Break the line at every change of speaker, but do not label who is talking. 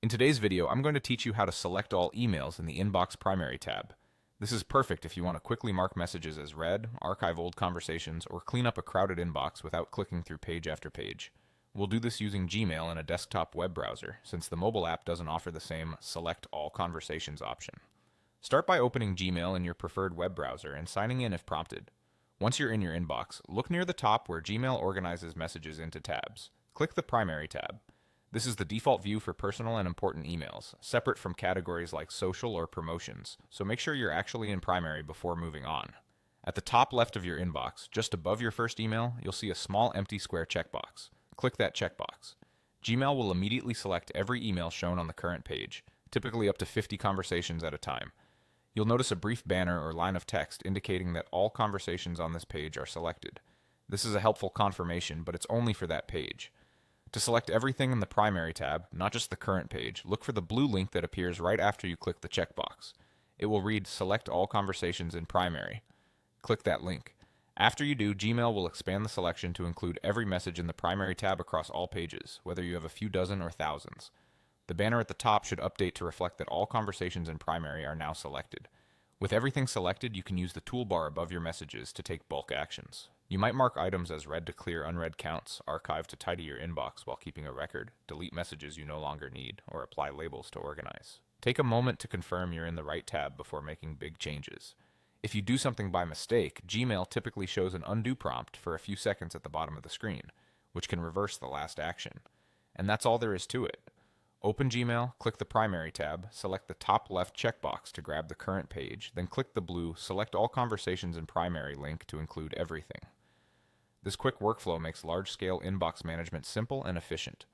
In today's video, I'm going to teach you how to select all emails in the Inbox Primary tab. This is perfect if you want to quickly mark messages as read, archive old conversations, or clean up a crowded inbox without clicking through page after page. We'll do this using Gmail in a desktop web browser, since the mobile app doesn't offer the same Select All Conversations option. Start by opening Gmail in your preferred web browser and signing in if prompted. Once you're in your inbox, look near the top where Gmail organizes messages into tabs. Click the Primary tab. This is the default view for personal and important emails, separate from categories like social or promotions, so make sure you're actually in Primary before moving on. At the top left of your inbox, just above your first email, you'll see a small empty square checkbox. Click that checkbox. Gmail will immediately select every email shown on the current page, typically up to 50 conversations at a time. You'll notice a brief banner or line of text indicating that all conversations on this page are selected. This is a helpful confirmation, but it's only for that page. To select everything in the Primary tab, not just the current page, look for the blue link that appears right after you click the checkbox. It will read Select All Conversations in Primary. Click that link. After you do, Gmail will expand the selection to include every message in the Primary tab across all pages, whether you have a few dozen or thousands. The banner at the top should update to reflect that all conversations in Primary are now selected. With everything selected, you can use the toolbar above your messages to take bulk actions. You might mark items as read to clear unread counts, archive to tidy your inbox while keeping a record, delete messages you no longer need, or apply labels to organize. Take a moment to confirm you're in the right tab before making big changes. If you do something by mistake, Gmail typically shows an undo prompt for a few seconds at the bottom of the screen, which can reverse the last action. And that's all there is to it. Open Gmail, click the Primary tab, select the top left checkbox to grab the current page, then click the blue Select All Conversations in Primary link to include everything. This quick workflow makes large-scale inbox management simple and efficient.